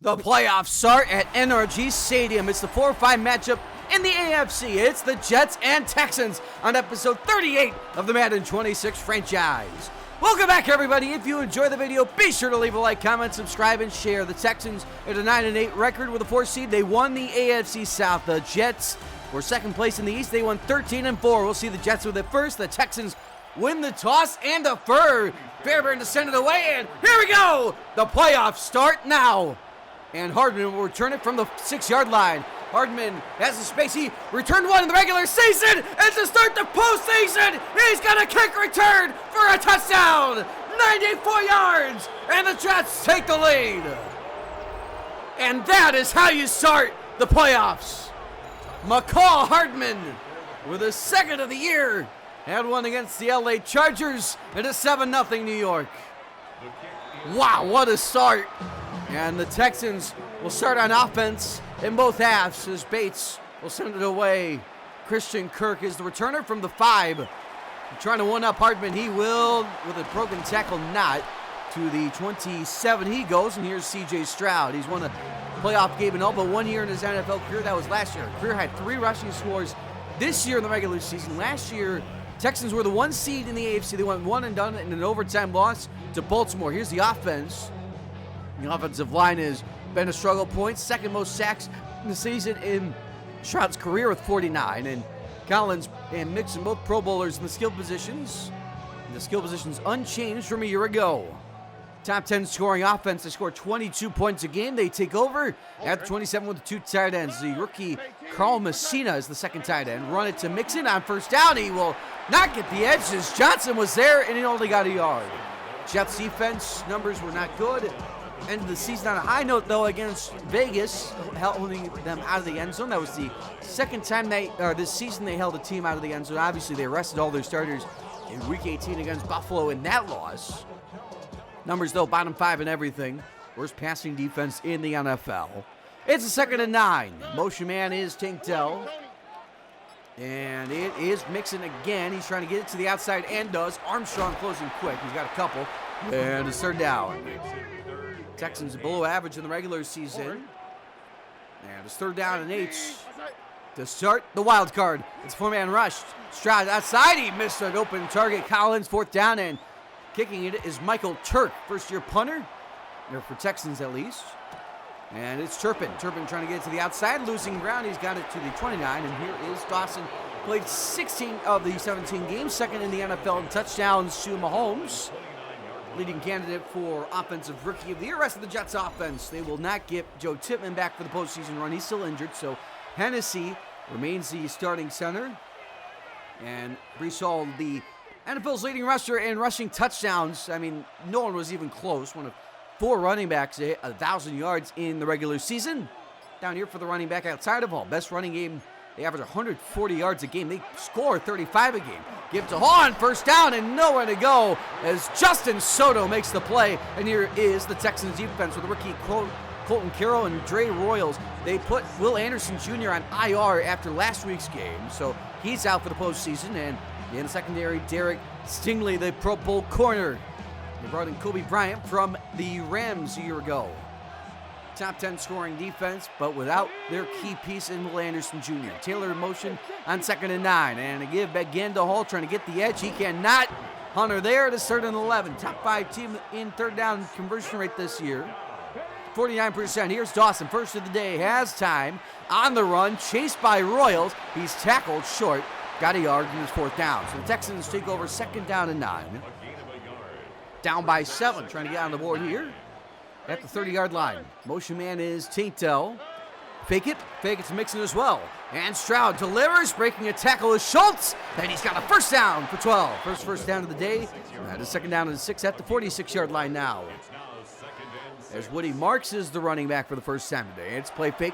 The playoffs start at NRG Stadium. It's the 4-5 matchup in the AFC. It's the Jets and Texans on episode 38 of the Madden 26 franchise. Welcome back, everybody. If you enjoy the video, be sure to leave a like, comment, subscribe, and share. The Texans at a 9-8 record with a 4 seed. They won the AFC South. The Jets were second place in the East. They won 13-4. We'll see the Jets with it first. The Texans win the toss and the fur. Fairbairn to send it away, and here we go. The playoffs start now. And Hardman will return it from the 6-yard line. Hardman has the space. He returned one in the regular season. And to start the postseason, he's got a kick return for a touchdown. 94 yards. And the Jets take the lead. And that is how you start the playoffs. McCall Hardman with his second of the year. Had one against the LA Chargers in a 7-0 New York. Wow, what a start. And the Texans will start on offense in both halves as Bates will send it away. Christian Kirk is the returner from the 5. Trying to one-up Hardman. He will, with a broken tackle, not. To the 27 he goes, and here's C.J. Stroud. He's won a playoff game in all but 1 year in his NFL career. That was last year. Career had 3 rushing scores this year in the regular season. Last year, Texans were the 1 seed in the AFC. They went one and done in an overtime loss to Baltimore. Here's the offense. The offensive line has been a struggle point. Second most sacks in the season in Stroud's career with 49. And Collins and Mixon, both Pro Bowlers in the skill positions. The skill positions unchanged from a year ago. Top 10 scoring offense. They score 22 points a game. They take over at the 27 with the 2 tight ends. The rookie Carl Messina is the second tight end. Run it to Mixon on first down. He will not get the edge as Johnson was there and he only got a yard. Jets defense numbers were not good. Ended the season on a high note, though, against Vegas, holding them out of the end zone. That was the second time this season they held a team out of the end zone. Obviously, they rested all their starters in Week 18 against Buffalo in that loss. Numbers, though, bottom 5 in everything. Worst passing defense in the NFL. It's a 2nd and 9. Motion man is Tank Dell. And it is Mixon again. He's trying to get it to the outside and does. Armstrong closing quick. He's got a couple. And it's 3rd down. Texans below average in the regular season. And it's 3rd down and 8 to start the wild card. It's 4-man rush. Stroud outside. He missed an open target. Collins, 4th down, and kicking it is Michael Turk, first-year punter, or for Texans at least. And it's Turpin. Turpin trying to get it to the outside, losing ground. He's got it to the 29, and here is Dawson. Played 16 of the 17 games, second in the NFL in touchdowns to Mahomes. Leading candidate for Offensive Rookie of the Year. Rest of the Jets offense, they will not get Joe Tippmann back for the postseason run. He's still injured, so Hennessy remains the starting center. And Brees Hall, the NFL's leading rusher in rushing touchdowns. I mean, no one was even close. One of 4 running backs to hit 1,000 yards in the regular season. Down here for the running back outside of Hall. Best running game. They average 140 yards a game. They score 35 a game. Give to Hall on first down and nowhere to go as Justin Soto makes the play. And here is the Texans defense with rookie Colton Carroll and Dre Royals. They put Will Anderson Jr. on IR after last week's game, so he's out for the postseason. And in the secondary, Derek Stingley, the Pro Bowl corner. They brought in Kobe Bryant from the Rams a year ago. Top 10 scoring defense, but without their key piece in Will Anderson Jr. Taylor in motion on 2nd and 9. And a give again to Hall, trying to get the edge. He cannot. Hunter there to 3rd and 11. Top 5 team in 3rd down conversion rate this year. 49%. Here's Dawson, first of the day, has time. On the run, chased by Royals. He's tackled short. Got a yard and his 4th down. So the Texans take over 2nd down and 9. Down by 7, trying to get on the board here at the 30-yard line. Motion man is Taintel. Fake it to Mixon as well. And Stroud delivers, breaking a tackle is Schultz. And he's got a 1st down for 12. First down of the day. That is 2nd down and 6 at the 46-yard line now. As Woody Marks is the running back for the first time today. It's play fake.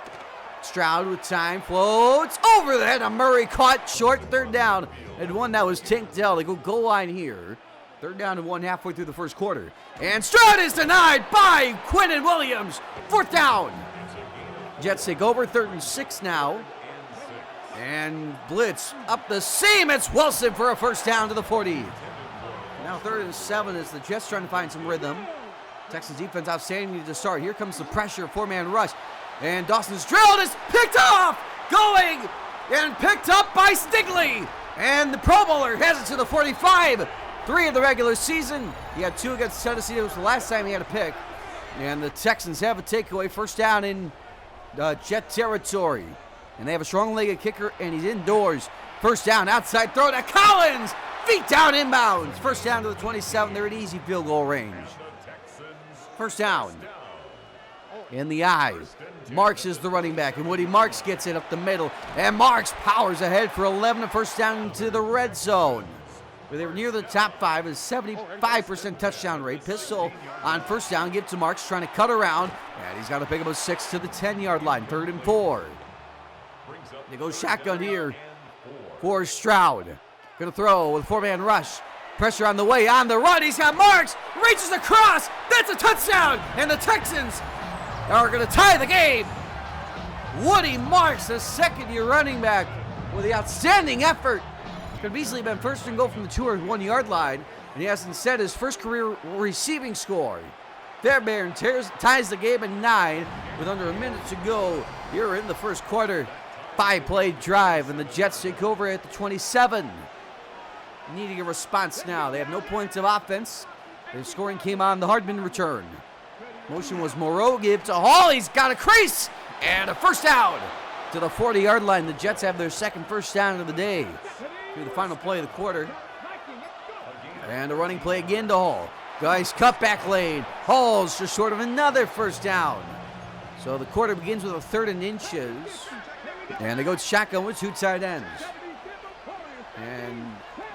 Stroud with time, floats over the head of Murray, caught short, 3rd down. And one that was Tank Dell. They go goal line here. 3rd down and 1 halfway through the first quarter. And Stroud is denied by Quinnen Williams. 4th down. Jets take over, 3rd and 6 now. And blitz up the seam. It's Wilson for a 1st down to the 40. Now 3rd and 7 as the Jets trying to find some rhythm. Texans defense outstanding to start. Here comes the pressure, four-man rush. And Dawson's drilled is picked off! Going and picked up by Stigley. And the Pro Bowler has it to the 45. 3 of the regular season. He had 2 against Tennessee. It was the last time he had a pick. And the Texans have a takeaway, first down in Jet territory. And they have a strong-legged kicker, and he's indoors. First down, outside throw to Collins. Feet down inbounds. First down to the 27. They're at easy field goal range. First down. In the eyes. Marks is the running back, and Woody Marks gets it up the middle. And Marks powers ahead for 11, a first down into the red zone. Where they were near the top 5, a 75% touchdown rate. Pistol on first down, give to Marks, trying to cut around. And he's got to pick up a 6 to the 10-yard line, 3rd and 4. They go shotgun here for Stroud. Going to throw with 4-man rush. Pressure on the way, on the run. He's got Marks, reaches across. That's a touchdown. And the Texans are going to tie the game. Woody Marks, the second-year running back, with the outstanding effort. Could have easily been first and goal from the 2 or 1 yard line, and he has instead his first career receiving score. Fairbairn ties the game at 9 with under a minute to go here in the first quarter. 5-play drive, and the Jets take over at the 27. Needing a response now. They have no points of offense. Their scoring came on the Hardman return. Motion was Moreau, give to Hall. He's got a crease, and a first down to the 40-yard line. The Jets have their second first down of the day. Through the final play of the quarter. And a running play again to Hall. Guys, cutback lane. Hall's just short of another first down. So the quarter begins with a 3rd and inches. And they go shotgun with 2 tight ends. And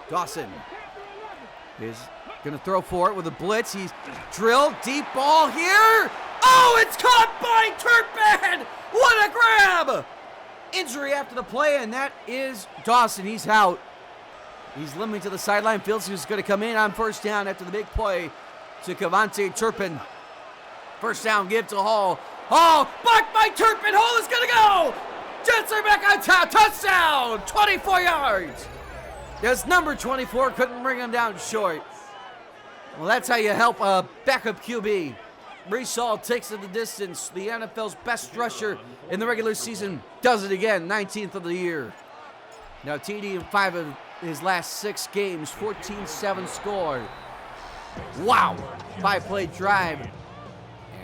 Dawson is going to throw for it with a blitz. He's drilled. Deep ball here. Oh, it's caught by Turpin. What a grab. Injury after the play, and that is Dawson. He's out. He's limping to the sideline. Fields is going to come in on first down after the big play to Cavante Turpin. First down, give to Hall. Hall, blocked by Turpin. Hall is going to go. Jets are back on top. Touchdown, 24 yards. Yes, number 24 couldn't bring him down short. Well, that's how you help a backup QB. Brees Hall takes it the distance. The NFL's best rusher in the regular season does it again, 19th of the year. Now TD in 5 of his last 6 games, 14-7 score. Wow, 5-play drive.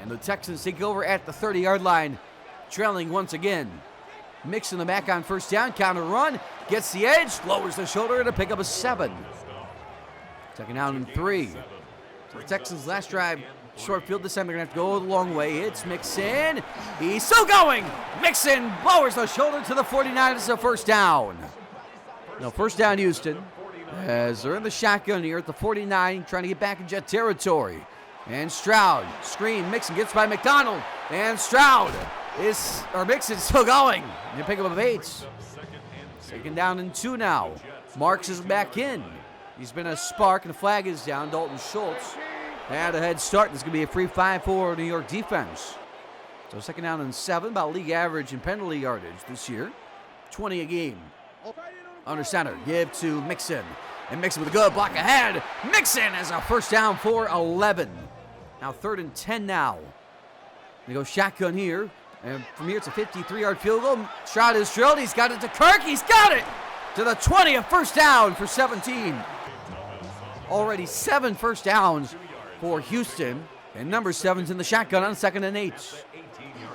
And the Texans take over at the 30-yard line, trailing once again. Mixing the back on first down, counter run, gets the edge, lowers the shoulder to pick up a 7. Second down and 3. So the Texans' last drive, short field this time. They're going to have to go a long way. It's Mixon. He's still going. Mixon lowers the shoulder to the 49. It's a first down. No, first down Houston. As they're in the shotgun here at the 49, trying to get back in Jet territory. And Stroud, screen, Mixon gets by McDonald. And Stroud Mixon's still going. They pick up a 8. Second down and 2 now. Marks is back in. He's been a spark, and the flag is down. Dalton Schultz had a head start. This is going to be a free 5 for New York defense. So second down and 7, about league average in penalty yardage this year. 20 a game. Under center, give to Mixon. And Mixon with a good block ahead. Mixon has a first down for 11. Now 3rd and 10 now. They go shotgun here. And from here, it's a 53-yard field goal. Shot is drilled. He's got it to Kirk. He's got it to the 20, a first down for 17. Already 7 first downs for Houston. And number 7's in the shotgun on 2nd and 8.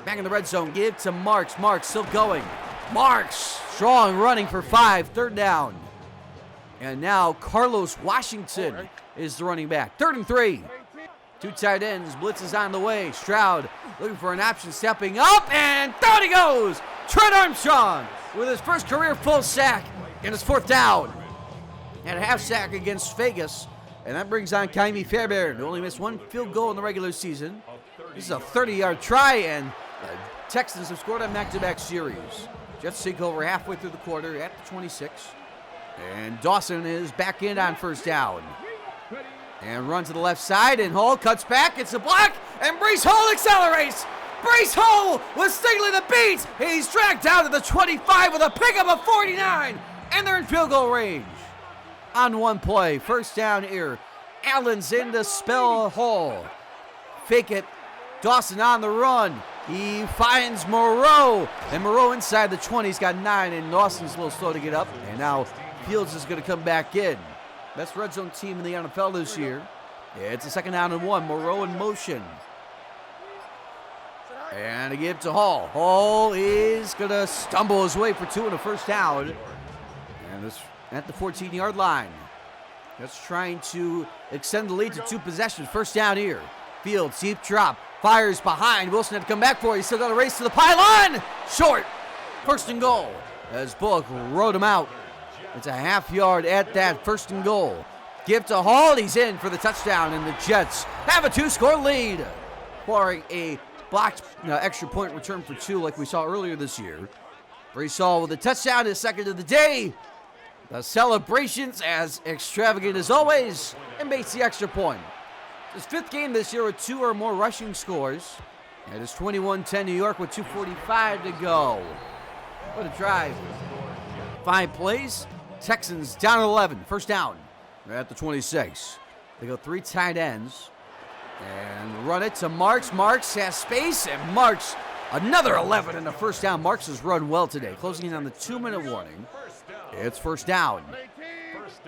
Back in the red zone, give to Marks. Marks still going. Marks, strong running for 5, 3rd down. And now Carlos Washington is the running back. 3rd and 3. 2 tight ends, blitz is on the way. Stroud looking for an option, stepping up, and down he goes. Trent Armstrong with his first career full sack, and his 4th down. And a half sack against Vegas, and that brings on Kaimi Fairbairn, who only missed 1 field goal in the regular season. This is a 30-yard try, and the Texans have scored on back-to-back series. Jets take over halfway through the quarter at the 26. And Dawson is back in on first down. And run to the left side, and Hall cuts back. It's a block, and Brees Hall accelerates. Brees Hall with Stigley the beat. He's dragged down to the 25 with a pickup of 49, and they're in field goal range. On 1 play, first down here. Allen's in to spell Hall. fake it. Dawson on the run. He finds Moreau. And Moreau inside the 20. He's got 9, and Dawson's a little slow to get up. And now Fields is going to come back in. Best red zone team in the NFL this year. It's a 2nd down and 1. Moreau in motion. And a give to Hall. Hall is going to stumble his way for 2 and a 1st down. And this at the 14-yard line. Just trying to extend the lead to 2 possessions. 1st down here. Fields, deep drop. Fires behind. Wilson had to come back for it. He's still got a race to the pylon. Short. 1st and goal. As Bullock rode him out. It's a half-yard at that. 1st and goal. Give to Hall. He's in for the touchdown, and the Jets have a 2-score lead. Barring a blocked extra point return for 2 like we saw earlier this year. Brees Hall with a touchdown, his 2nd of the day. The celebrations as extravagant as always, and makes the extra point. His 5th game this year with 2 or more rushing scores. It is 21-10 New York with 2:45 to go. What a drive. 5 plays. Texans down 11. 1st down. They're at the 26. They go 3 tight ends. And run it to Marks. Marks has space, and Marks another 11 in the 1st down. Marks has run well today, closing in on the 2-minute warning. It's 1st down.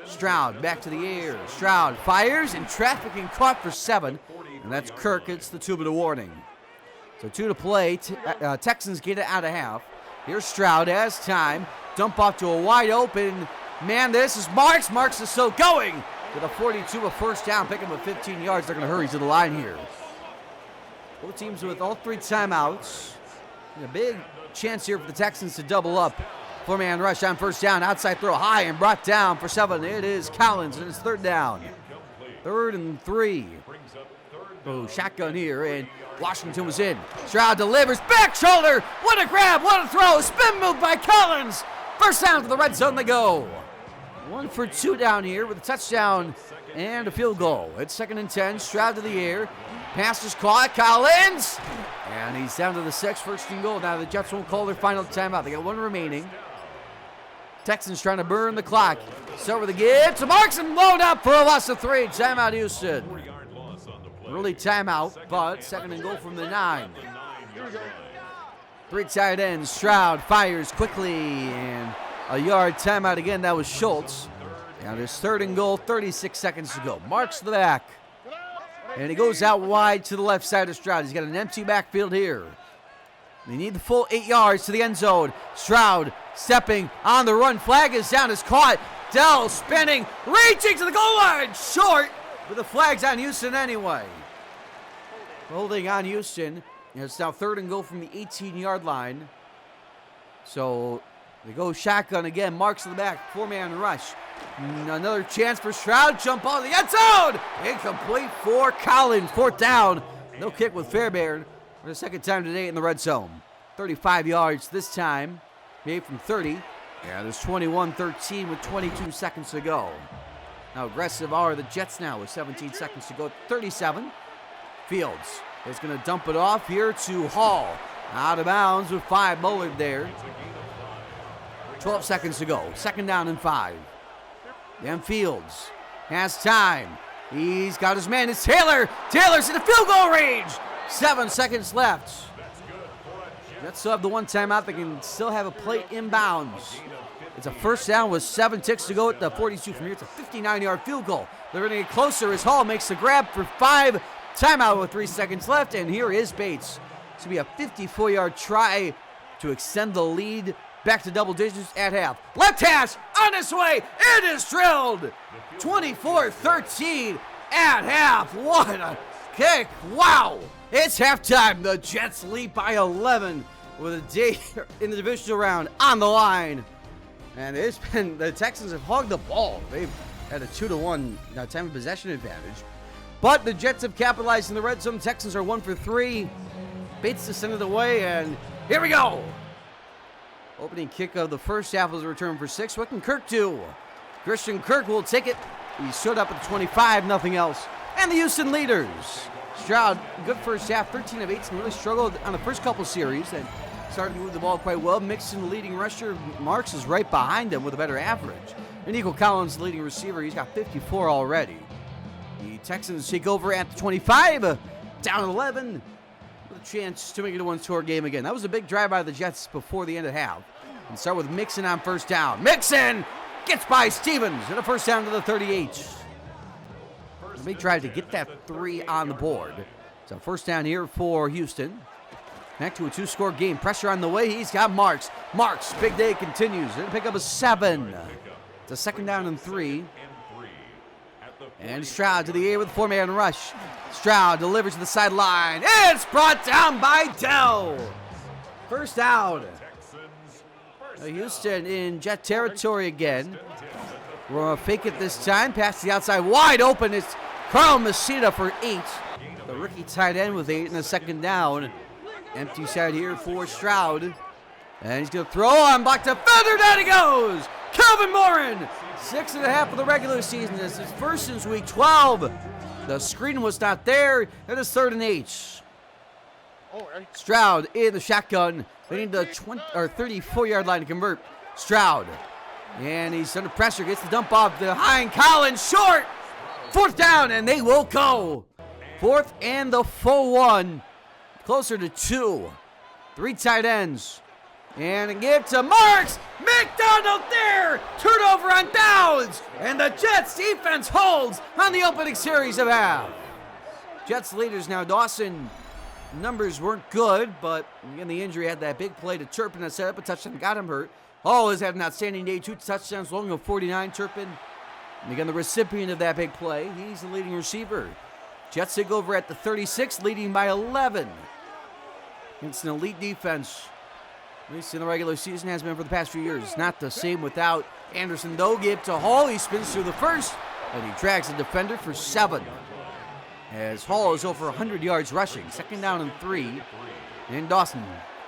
Stroud back to the air. Stroud fires, and traffic and caught for 7. And that's Kirk. It's the 2-minute warning. So 2 to play. Texans get it out of half. Here's Stroud has time. Dump off to a wide open. Man, this is Marks. Marks is still going. With a 42, a 1st down, pick him at 15 yards. They're going to hurry to the line here. Both teams with all 3 timeouts. And a big chance here for the Texans to double up. 4-man rush on 1st down. Outside throw high and brought down for 7. It is Collins, and it's 3rd down. 3rd and 3. Oh, shotgun here, and Washington was in. Stroud delivers. Back shoulder. What a grab. What a throw. Spin move by Collins. 1st down to the red zone they go. 1 for 2 down here with a touchdown and a field goal. It's 2nd and 10. Stroud to the air. Pass is caught. Collins. And he's down to the 6. 1st and goal. Now the Jets won't call their final timeout. They got 1 remaining. Texans trying to burn the clock. Start with a give to Marks and load up for a loss of 3. Timeout Houston. Early timeout, but 2nd and goal from the 9. 3 tight ends. Stroud fires quickly, and a yard timeout again. That was Schultz. And it's 3rd and goal, 36 seconds to go. Marks to the back. And he goes out wide to the left side of Stroud. He's got an empty backfield here. They need the full 8 yards to the end zone. Stroud stepping on the run. Flag is down. Is caught. Dell spinning. Reaching to the goal line. Short. But the flag's on Houston anyway. Holding on Houston. It's now 3rd and goal from the 18-yard line. So they go shotgun again. Marks in the back. 4-man rush. Another chance for Stroud. Jump on the end zone. Incomplete for Collins. 4th down. No kick with Fairbairn for the 2nd time today in the red zone. 35 yards this time. Made from 30. And it's 21-13 with 22 seconds to go. How aggressive are the Jets now with 17 seconds to go. 37. Fields is going to dump it off here to Hall. Out of bounds with 5. Bullard there. 12 seconds to go. 2nd down and 5. Then Fields has time. He's got his man. It's Taylor. Taylor's in the field goal range. 7 seconds left. Jets still have the 1 timeout. They can still have a play inbounds. It's a 1st down with 7 ticks to go at the 42 from here. It's a 59-yard field goal. They're going to get closer as Hall makes the grab for 5. Timeout with 3 seconds left, and here is Bates. It's going to be a 54-yard try to extend the lead back to double digits at half. Left hash on its way. It is drilled. 24-13 at half. What a kick. Wow. It's halftime. The Jets lead by 11 with a day in the divisional round on the line. And it's been, the Texans have hogged the ball. They've had a 2-1 time of possession advantage. But the Jets have capitalized in the red zone. Texans are 1 for 3. Bates to send it away, and here we go. Opening kick of the first half was a return for 6. What can Kirk do? Christian Kirk will take it. He stood up at the 25, nothing else. And the Houston leaders. Stroud, good first half, 13 of 18, really struggled on the first couple series and started to move the ball quite well. Mixon, the leading rusher. Marks is right behind him with a better average. And Nico Collins, the leading receiver, he's got 54 already. The Texans take over at the 25. down 11 with a chance to make it a one-score game again. That was a big drive by the Jets before the end of half. And start with Mixon on first down. Mixon gets by Stevens and a first down to the 38. A big drive to get that 3 on the board. So first down here for Houston. Back to a 2-score game. Pressure on the way. He's got Marks. Marks, big day continues. They're going to pick up a 7. It's a second down and 3. And Stroud to the air with a 4-man rush. Stroud delivers to the sideline. It's brought down by Dell. First down. Houston in Jet territory again. We're going to fake it this time. Pass to the outside. Wide open. It's Carl Messina for 8. The rookie tight end with 8 in the second down. Empty side here for Stroud. And he's going to throw on block defender. Down he goes. Kelvin Morin. 6.5 of the regular season. This is first since week 12. The screen was not there. It is 3rd and 8. Stroud in the shotgun. They need the 34-yard line to convert. Stroud. And he's under pressure. Gets the dump off behind Collins. Short. 4th down, and they will go. 4th and the full 1. Closer to 2. 3 tight ends. And a give to Marks. McDonald there. Turnover on downs. And the Jets defense holds on the opening series of half. Jets leaders now. Dawson. Numbers weren't good, but again, the injury had that big play to Turpin that set up a touchdown, got him hurt. Hall has had an outstanding day, 2 touchdowns, long of 49. Turpin, and again, the recipient of that big play. He's the leading receiver. Jets take over at the 36, leading by 11. It's an elite defense, at least in the regular season, has been for the past few years. It's not the same without Anderson, though. Give to Hall. He spins through the first, and he drags the defender for 7. As Hall is over 100 yards rushing. Second down and 3. And Dawson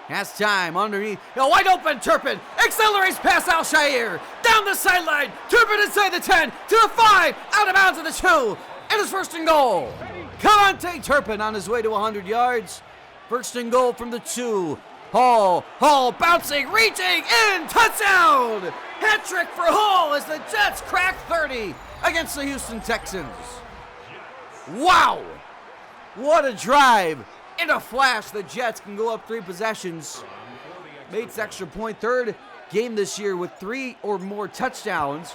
has time underneath. A wide open Turpin. Accelerates past Al-Shaair. Down the sideline. Turpin inside the 10. To the 5. Out of bounds at the 2. And it's 1st and goal. Cavante Turpin on his way to 100 yards. 1st and goal from the 2. Hall bouncing, reaching, in, touchdown! Hat trick for Hall as the Jets crack 30 against the Houston Texans. Wow! What a drive. In a flash, the Jets can go up 3 possessions. Bates extra point, 3rd game this year with 3 or more touchdowns.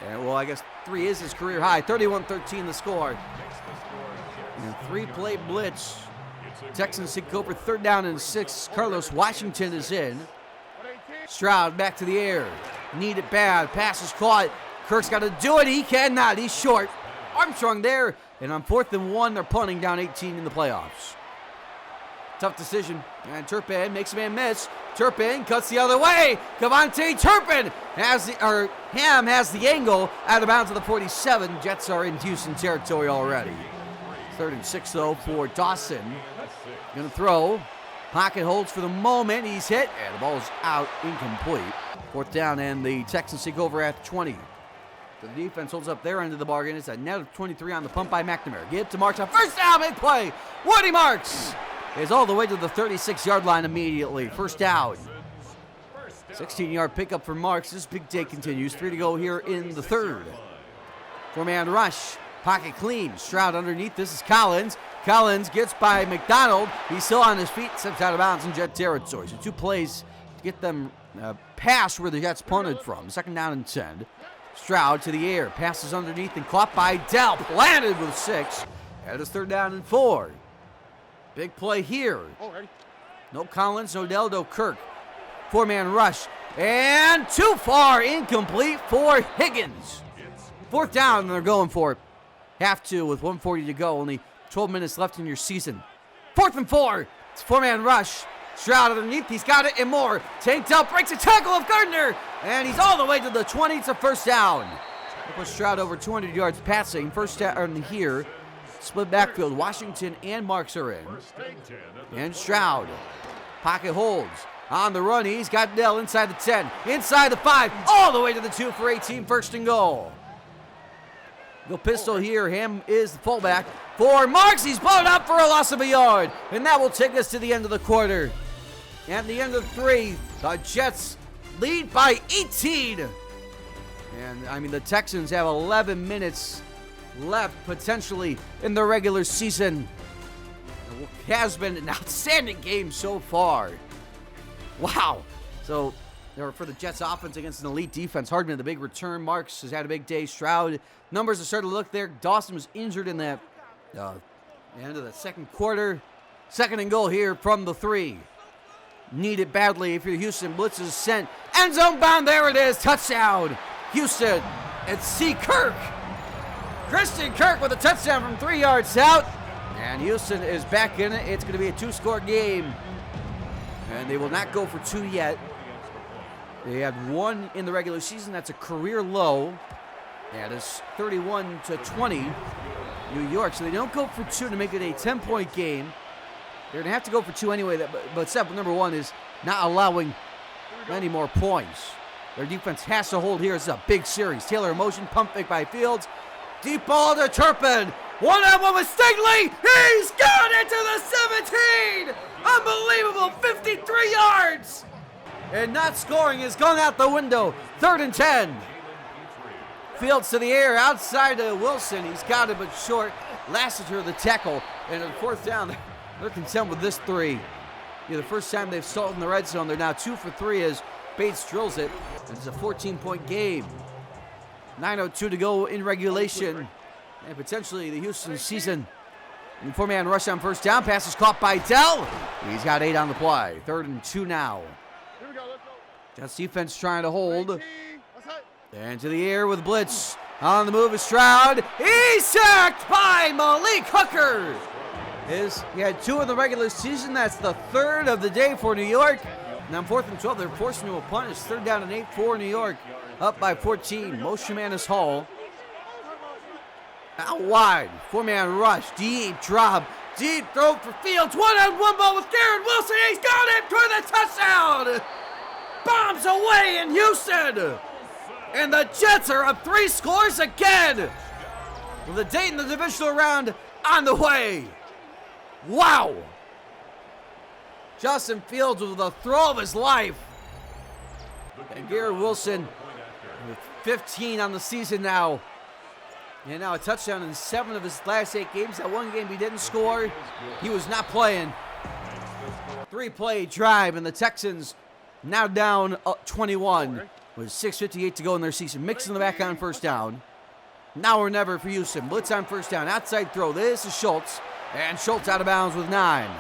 And well, I guess 3 is his career high. 31-13 the score. And 3-play blitz. Texans take over 3rd down and 6. Carlos Washington is in. Stroud back to the air. Need it bad. Pass is caught. Kirk's got to do it. He cannot. He's short. Armstrong there. And on 4th and 1, they're punting down 18 in the playoffs. Tough decision. And Turpin makes a man miss. Turpin cuts the other way. Cavante Turpin has Ham has the angle out of bounds to the 47. Jets are in Houston territory already. 3rd and 6 though for Dawson. Gonna throw. Pocket holds for the moment. He's hit. And the ball's out, incomplete. 4th down, and the Texans take over at 20. The defense holds up their end of the bargain. It's a net of 23 on the pump by McNamara. Give to Marks on 1st down, big play. Woody Marks is all the way to the 36-yard line immediately. 1st down. 16-yard pickup for Marks. This big day continues. 3 to go here in the 3rd. 4-man rush. Pocket clean. Stroud underneath. This is Collins. Collins gets by McDonald. He's still on his feet. Steps out of bounds in Jet territory. So 2 plays to get them past where the Jets punted from. 2nd down and 10. Stroud to the air. Passes underneath and caught by Dell. Planted with 6. And it's 3rd down and 4. Big play here. No Collins, no Dell, no Kirk. 4-man rush. And too far. Incomplete for Higgins. 4th down, and they're going for it. Have to with 1:40 to go. Only 12 minutes left in your season. 4th and 4. It's 4-man rush. Stroud underneath. He's got it and more. Tanked up. Breaks a tackle of Gardner. And he's all the way to the 20. It's a 1st down. That puts Stroud over 200 yards passing. 1st down here. Split backfield. Washington and Marks are in. And Stroud. Pocket holds. On the run. He's got Dell inside the 10. Inside the 5. All the way to the 2 for 18. 1st and goal. Go pistol here. Ham is the fullback for Marks. He's blown up for a loss of a yard. And that will take us to the end of the quarter. At the end of 3, the Jets lead by 18. And, the Texans have 11 minutes left, potentially, in the regular season. It has been an outstanding game so far. Wow. So, for the Jets offense against an elite defense, Hardman, the big return. Marks has had a big day. Stroud, numbers are starting to look there. Dawson was injured in the end of the second quarter. Second and goal here from the 3. Need it badly if you're Houston. Blitz is sent. End zone bound. There it is. Touchdown. Houston. It's C. Kirk. Christian Kirk with a touchdown from 3 yards out. And Houston is back in it. It's going to be a 2-score game. And they will not go for 2 yet. They had 1 in the regular season. That's a career low. That is 31-20 New York. So they don't go for 2 to make it a 10-point game. They're going to have to go for 2 anyway. But step number 1 is not allowing any more points. Their defense has to hold here. This is a big series. Taylor in motion. Pump fake by Fields. Deep ball to Turpin. One-on-one with Stingley. He's got it to the 17. Unbelievable. 53 yards. And not scoring has gone out the window. 3rd and 10. Fields to the air. Outside to Wilson. He's got it but short. Lassiter the tackle. And on 4th down, they're content with this 3. The first time they've stalled in the red zone. They're now 2 for 3 as Bates drills it. And it's a 14-point game. 9:02 to go in regulation. And potentially the Houston season. And 4-man rush on 1st down. Pass is caught by Dell. He's got 8 on the play. 3rd and 2 now. Jets defense trying to hold. And to the air with blitz. On the move is Stroud. He's sacked by Malik Hooker. He had 2 in the regular season. That's the 3rd of the day for New York. Now 4th and 12. They're forcing him to a punt. It's 3rd down and 8 for New York. Up by 14. Motion man is Hall. Out wide. 4-man rush. Deep drop. Deep throw for Fields. 1-on-1 ball with Garrett Wilson. He's got it for the touchdown. Bombs away in Houston. And the Jets are up 3 scores again. With the Dayton the divisional round on the way. Wow. Justin Fields with the throw of his life. And Garrett Wilson with 15 on the season now. And now a touchdown in 7 of his last 8 games. That one game he didn't score. He was not playing. 3-play drive, and the Texans now down 21 with 6:58 to go in their season. Mixon the back on 1st down. Now or never for Houston. Blitz on 1st down. Outside throw. This is Schultz. And Schultz out of bounds with 9.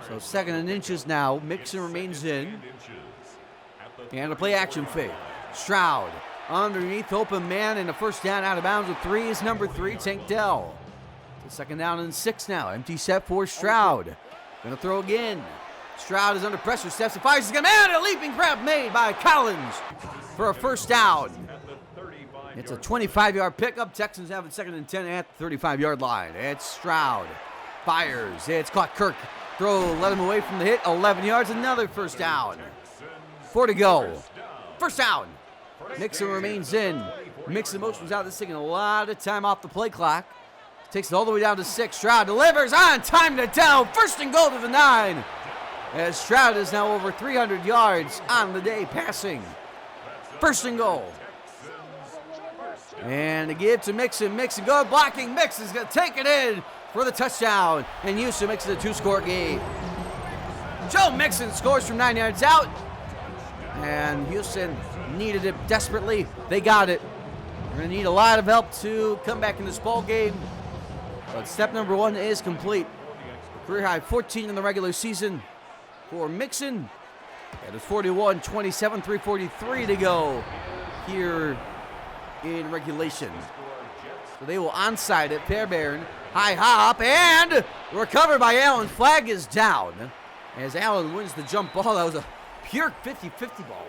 So 2nd and inches now. Mixon remains in. And a play action fake. Stroud underneath, open man, and a 1st down out of bounds with 3 is number 3, Tank Dell. 2nd down and 6 now. Empty set for Stroud. Gonna throw again. Stroud is under pressure, steps and fires again, and a leaping grab made by Collins for a 1st down. It's a 25-yard pickup. Texans have it 2nd and 10 at the 35-yard line. It's Stroud. Fires. It's caught. Kirk. Throw, let him away from the hit. 11 yards, another 1st down. 4 to go. 1st down. Mixon remains in. Mixon motions out. This taking a lot of time off the play clock. Takes it all the way down to 6. Stroud delivers on time to down. 1st and goal to the 9. As Stroud is now over 300 yards on the day passing. 1st and goal. And to give to Mixon. Mixon good blocking. Mixon's going to take it in for the touchdown. And Houston makes it a 2-score game. Joe Mixon scores from 9 yards out. And Houston needed it desperately. They got it. We're going to need a lot of help to come back in this ball game. But step number 1 is complete. Career high 14 in the regular season for Mixon. It is 41-27, 3:43 to go here in regulation. So they will onside it. Fairbairn, high hop, and recovered by Allen. Flag is down as Allen wins the jump ball. That was a pure 50-50 ball.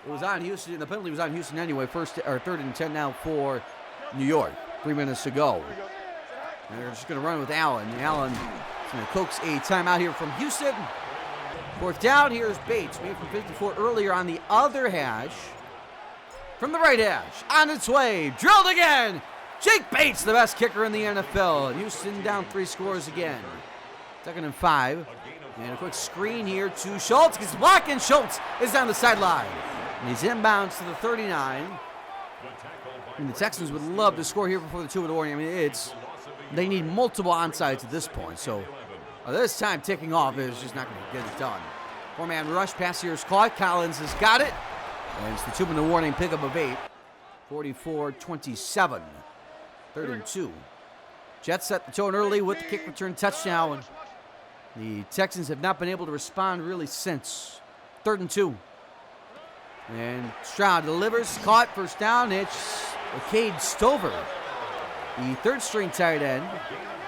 It was on Houston. The penalty was on Houston anyway. 3rd and 10 now for New York. 3 minutes to go. And they're just going to run with Allen. Allen is going to coax a timeout here from Houston. 4th down. Here's Bates. Made from 54 earlier on the other hash. From the right hash. On its way. Drilled again. Jake Bates, the best kicker in the NFL. Houston down 3 scores again. 2nd and 5. And a quick screen here to Schultz. Gets blocked, and Schultz is down the sideline. And he's inbounds to the 39. And the Texans would love to score here before the 2 of the warning. I mean, it's they need multiple onsides at this point. So this time ticking off is just not going to get it done. 4-man rush, pass here is caught. Collins has got it. And it's the 2-minute warning, pickup of 8. 44-27. 3rd and 2. Jets set the tone early with the kick return touchdown. The Texans have not been able to respond really since. 3rd and 2. And Stroud delivers, caught, first down. It's Cade Stover, the 3rd-string tight end,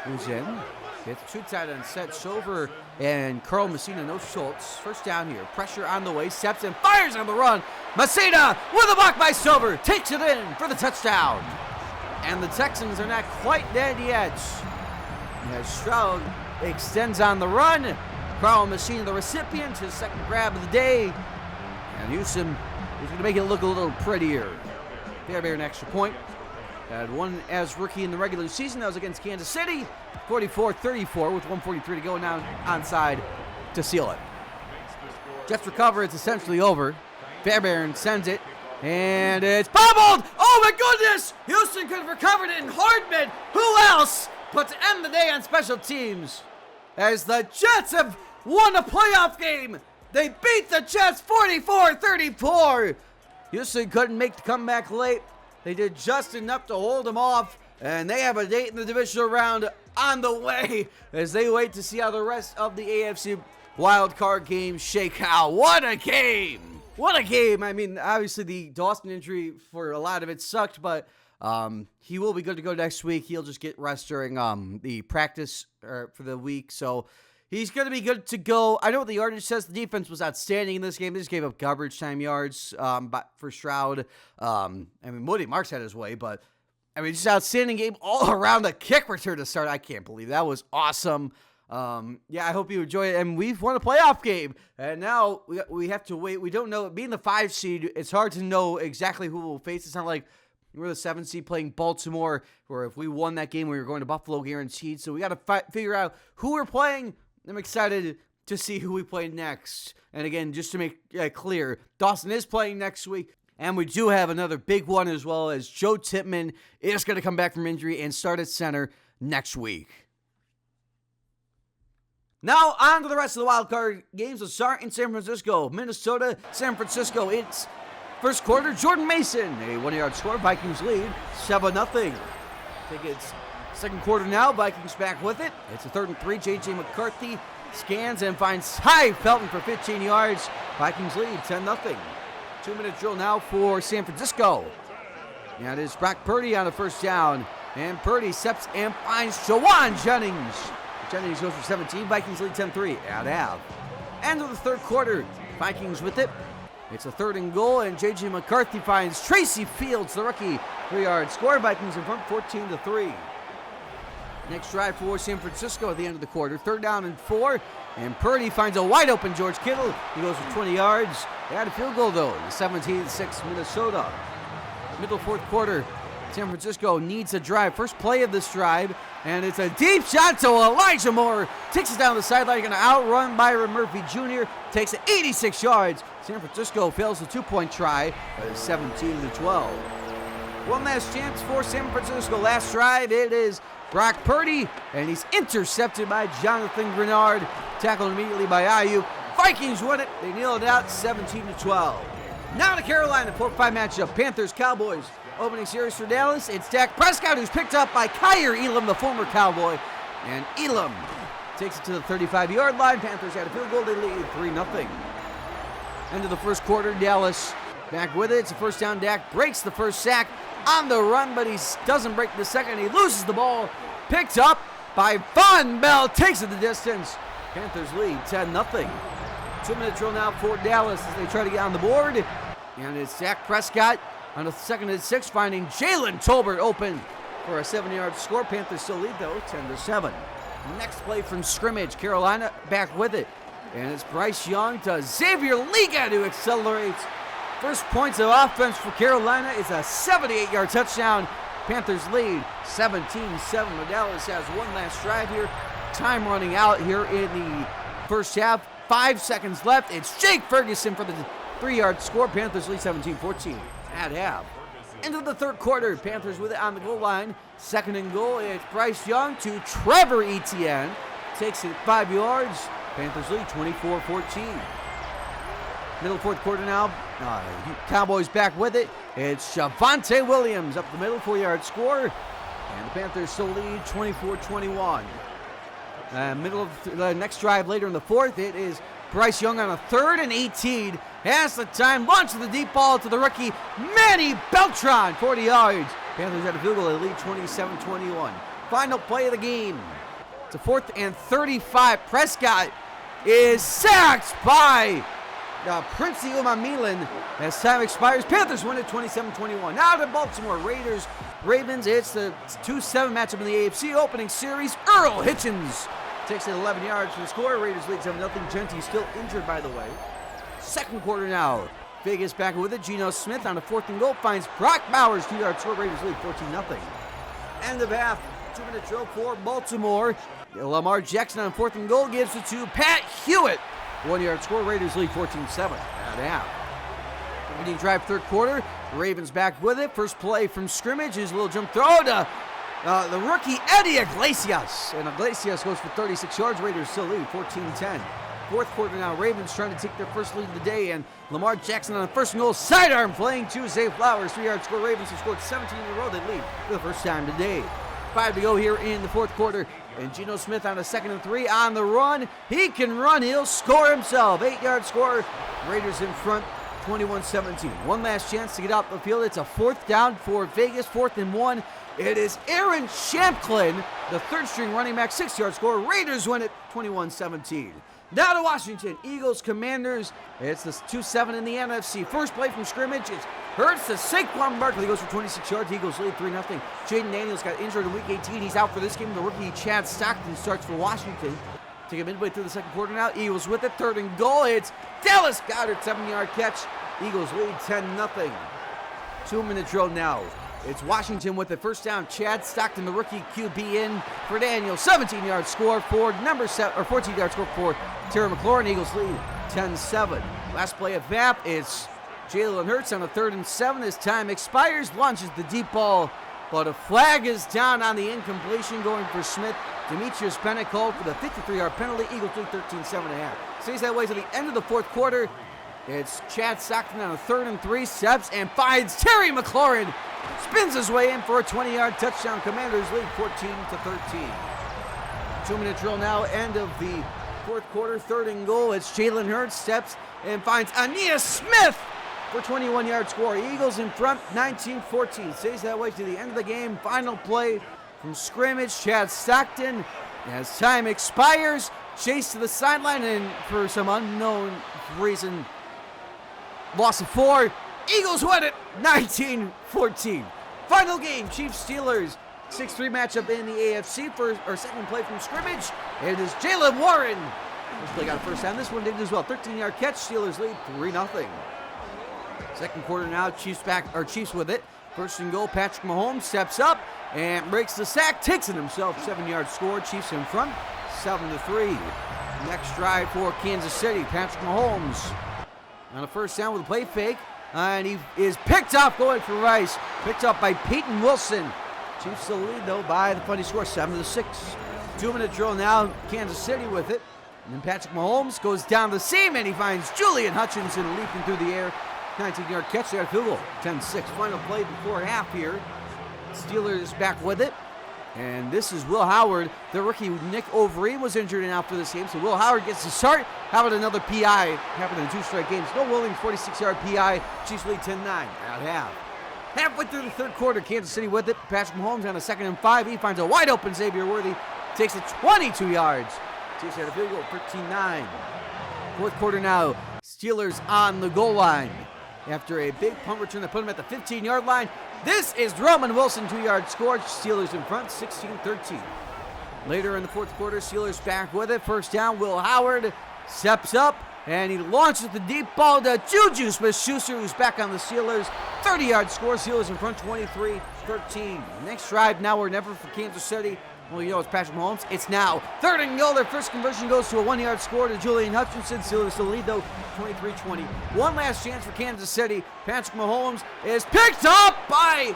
who's in. It's 2 tight ends set. Stover and Carl Messina, no Schultz. First down here. Pressure on the way. Steps in, fires on the run. Messina with a block by Stover. Takes it in for the touchdown. And the Texans are not quite dead yet. As Stroud extends on the run. Carl Messina, the recipient, his 2nd grab of the day. And Houston is going to make it look a little prettier. Fairbairn an extra point. Had one as rookie in the regular season. That was against Kansas City. 44-34 with 1:43 to go now onside to seal it. Jets recover. It's essentially over. Fairbairn sends it. And it's bobbled! Oh my goodness! Houston could have recovered it in Hardman. Who else but to end the day on special teams? As the Jets have won a playoff game. They beat the Jets 44-34. Houston couldn't make the comeback late. They did just enough to hold them off. And they have a date in the divisional round on the way as they wait to see how the rest of the AFC wildcard games shake out. What a game! What a game! I mean, obviously the Dawson injury for a lot of it sucked, but he will be good to go next week. He'll just get rest during the practice for the week, so he's going to be good to go. I know what the yardage says. The defense was outstanding in this game. They just gave up garbage time yards for Stroud. I mean, Woody Marks had his way, but I mean, just outstanding game all around. The kick return to start. I can't believe that was awesome. Yeah, I hope you enjoy it. And we've won a playoff game. And now we have to wait. We don't know. Being the 5 seed, it's hard to know exactly who we'll face. It's not like we're the 7 seed playing Baltimore, or if we won that game, we were going to Buffalo guaranteed. So we got to figure out who we're playing. I'm excited to see who we play next. And again, just to make clear, Dawson is playing next week. And we do have another big one as well, as Joe Tippmann is going to come back from injury and start at center next week. Now on to the rest of the wild card games. We'll start in San Francisco. Minnesota, San Francisco. It's first quarter. Jordan Mason, a 1-yard score. Vikings lead 7-0. I think it's second quarter now. Vikings back with it. It's a 3rd and 3. J.J. McCarthy scans and finds Ty Felton for 15 yards. Vikings lead 10-0. 2-minute drill now for San Francisco. And it's Brock Purdy on the first down. And Purdy steps and finds Jawan Jennings. Jennings goes for 17. Vikings lead 10-3 at half. End of the third quarter. Vikings with it. It's a 3rd and goal, and J.J. McCarthy finds Tracy Fields, the rookie, 3-yard score. Vikings in front 14-3. Next drive for San Francisco at the end of the quarter. 3rd down and 4. And Purdy finds a wide open George Kittle. He goes for 20 yards. They had a field goal, though. 17-6 Minnesota. Middle fourth quarter. San Francisco needs a drive. First play of this drive. And it's a deep shot to Elijah Moore. Takes it down the sideline. Going to outrun Byron Murphy Jr. Takes it 86 yards. San Francisco fails the 2-point try. But it's 17-12. One last chance for San Francisco. Last drive. It is Brock Purdy, and he's intercepted by Jonathan Grenard. Tackled immediately by Ayuk. Vikings win it. They kneel it out 17-12. Now to Carolina, 4-5 matchup. Panthers-Cowboys. Opening series for Dallas. It's Dak Prescott, who's picked up by Kyer Elam, the former Cowboy. And Elam takes it to the 35-yard line. Panthers had a field goal. They lead 3-0. End of the first quarter. Dallas back with it. It's a first down. Dak breaks the first sack on the run, but he doesn't break the second. He loses the ball. Picked up by Von Bell. Takes it the distance. Panthers lead 10-0. 2-minute drill now for Dallas as they try to get on the board. And it's Dak Prescott on the 2nd and 6, finding Jalen Tolbert open for a 7-yard score. Panthers still lead, though, 10-7. Next play from scrimmage. Carolina back with it. And it's Bryce Young to Xavier Legette, who accelerates. First points of offense for Carolina is a 78-yard touchdown. Panthers lead 17-7. Dallas has one last drive here. Time running out here in the first half. 5 seconds left. It's Jake Ferguson for the 3-yard score. Panthers lead 17-14 at half. into the third quarter. Panthers with it on the goal line. Second and goal. It's Bryce Young to Trevor Etienne. Takes it 5 yards. Panthers lead 24-14. Middle fourth quarter now. Cowboys back with it. It's Javonte Williams up the middle, 4-yard score. And the Panthers still lead 24-21. Middle of the next drive later in the fourth, it is Bryce Young on a 3rd and 18. Has the time, launches the deep ball to the rookie, Manny Beltran, 40 yards. Panthers had a field goal, they lead 27-21. Final play of the game. It's a 4th and 35. Prescott is sacked by Princey Umamilan as time expires. Panthers win it 27-21. Now to Baltimore Ravens. It's the 2-7 matchup in the AFC opening series. Earl Hitchens takes it 11 yards for the score. Raiders lead 7-0. Genty still injured, by the way. Second quarter now. Vegas back with it. Geno Smith on a 4th and goal finds Brock Bowers, 2-yard score. Raiders lead 14-0. End of half. 2-minute drill for Baltimore. Lamar Jackson on 4th and goal gives it to Pat Hewitt. 1-yard score. Raiders lead 14-7 at half. Opening drive, third quarter. Ravens back with it. First play from scrimmage is a little jump throw to the rookie Eddie Iglesias. And Iglesias goes for 36 yards. Raiders still lead 14-10. Fourth quarter now. Ravens trying to take their first lead of the day. And Lamar Jackson on the first and goal. Sidearm playing to Zay Flowers. 3-yard score. Ravens have scored 17 in a row. They lead for the first time today. 5 to go here in the fourth quarter. And Geno Smith on a 2nd and 3 on the run. He can run. He'll score himself. 8-yard score. Raiders in front. 21-17. One last chance to get out the field. It's a 4th down for Vegas. 4th and 1. It is Aaron Shamklin, the 3rd-string running back. 6-yard score. Raiders win it 21-17. Now to Washington. Eagles, Commanders. It's the 2-7 in the NFC. First play from scrimmage. It's Hurts to Saquon Barkley. Goes for 26 yards. Eagles lead 3-0. Jaden Daniels got injured in Week 18. He's out for this game. The rookie Chad Stockton starts for Washington. Take it midway through the second quarter now. Eagles with it. 3rd and goal. It's Dallas Goedert, 7-yard catch. Eagles lead 10-0. 2-minute drill now. It's Washington with the first down. Chad Stockton, the rookie QB, in for Daniels. 17-yard score for 14-yard score for Terry McLaurin. Eagles lead 10-7. Last play of VAP is Jalen Hurts on a 3rd and 7. As time expires, launches the deep ball, but a flag is down on the incompletion going for Smith. Demetrius Bennett called for the 53-yard penalty. Eagles lead 13-7.5. Stays that way to the end of the fourth quarter. It's Chad Stockton on a 3rd and 3. Steps and finds Terry McLaurin. Spins his way in for a 20-yard touchdown. Commanders lead 14-13. 2-minute drill now. End of the fourth quarter. 3rd and goal. It's Jalen Hurts. Steps and finds Aeneas Smith for 21-yard score. Eagles in front 19-14. Stays that way to the end of the game. Final play from scrimmage. Chad Stockton, as time expires, chased to the sideline, and for some unknown reason, loss of 4. Eagles win it 19-14. Final game, Chiefs-Steelers. 6-3 matchup in the AFC. Second play from scrimmage. It is Jalen Warren. First play got a first down. This one did as well. 13-yard catch. Steelers lead 3-0. Second quarter now. Chiefs with it. First and goal. Patrick Mahomes steps up and breaks the sack. Takes it himself. 7-yard score. Chiefs in front. 7-3. Next drive for Kansas City. Patrick Mahomes on a first down with a play fake. And he is picked off going for Rice. Picked up by Peyton Wilson. Chiefs still lead, though, by the funny score, 7-6. 2-minute drill now. Kansas City with it. And then Patrick Mahomes goes down the seam, and he finds Julian Hutchinson leaping through the air. 19-yard catch there, field goal. 10-6. Final play before half here. Steelers back with it. And this is Will Howard. The rookie Nick Overeem was injured and out for this game, so Will Howard gets to start. How about another PI? Happened in 2 straight games. No Williams, 46-yard PI. Chiefs lead 10-9 at half. Halfway through the third quarter, Kansas City with it. Patrick Mahomes on a 2nd and 5. He finds a wide open Xavier Worthy. Takes it 22 yards. Chiefs had a field goal, 13-9. Fourth quarter now. Steelers on the goal line. After a big punt return that put him at the 15-yard line. This is Roman Wilson, 2-yard score. Steelers in front, 16-13. Later in the fourth quarter, Steelers back with it. First down, Will Howard steps up, and he launches the deep ball to Juju Smith-Schuster, who's back on the Steelers. 30-yard score. Steelers in front, 23-13. Next drive, now or never for Kansas City. Well, you know it's Patrick Mahomes. It's now 3rd and goal. Their first conversion goes to a 1-yard score to Julian Hutchinson. Steelers to lead, though, 23-20. One last chance for Kansas City. Patrick Mahomes is picked up by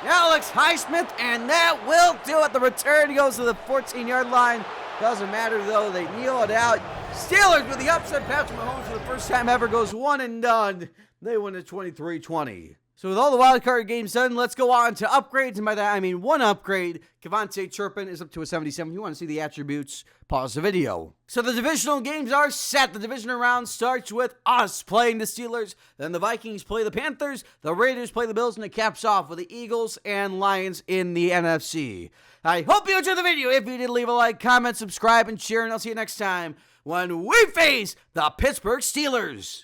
Alex Highsmith, and that will do it. The return goes to the 14-yard line. Doesn't matter, though. They kneel it out. Steelers with the upset. Patrick Mahomes, for the first time ever, goes one and done. They win at 23-20. So with all the wild card games done, let's go on to upgrades. And by that, I mean one upgrade. Kevontae Turpin is up to a 77. If you want to see the attributes, pause the video. So the divisional games are set. The divisional round starts with us playing the Steelers. Then the Vikings play the Panthers. The Raiders play the Bills. And it caps off with the Eagles and Lions in the NFC. I hope you enjoyed the video. If you did, leave a like, comment, subscribe, and share. And I'll see you next time when we face the Pittsburgh Steelers.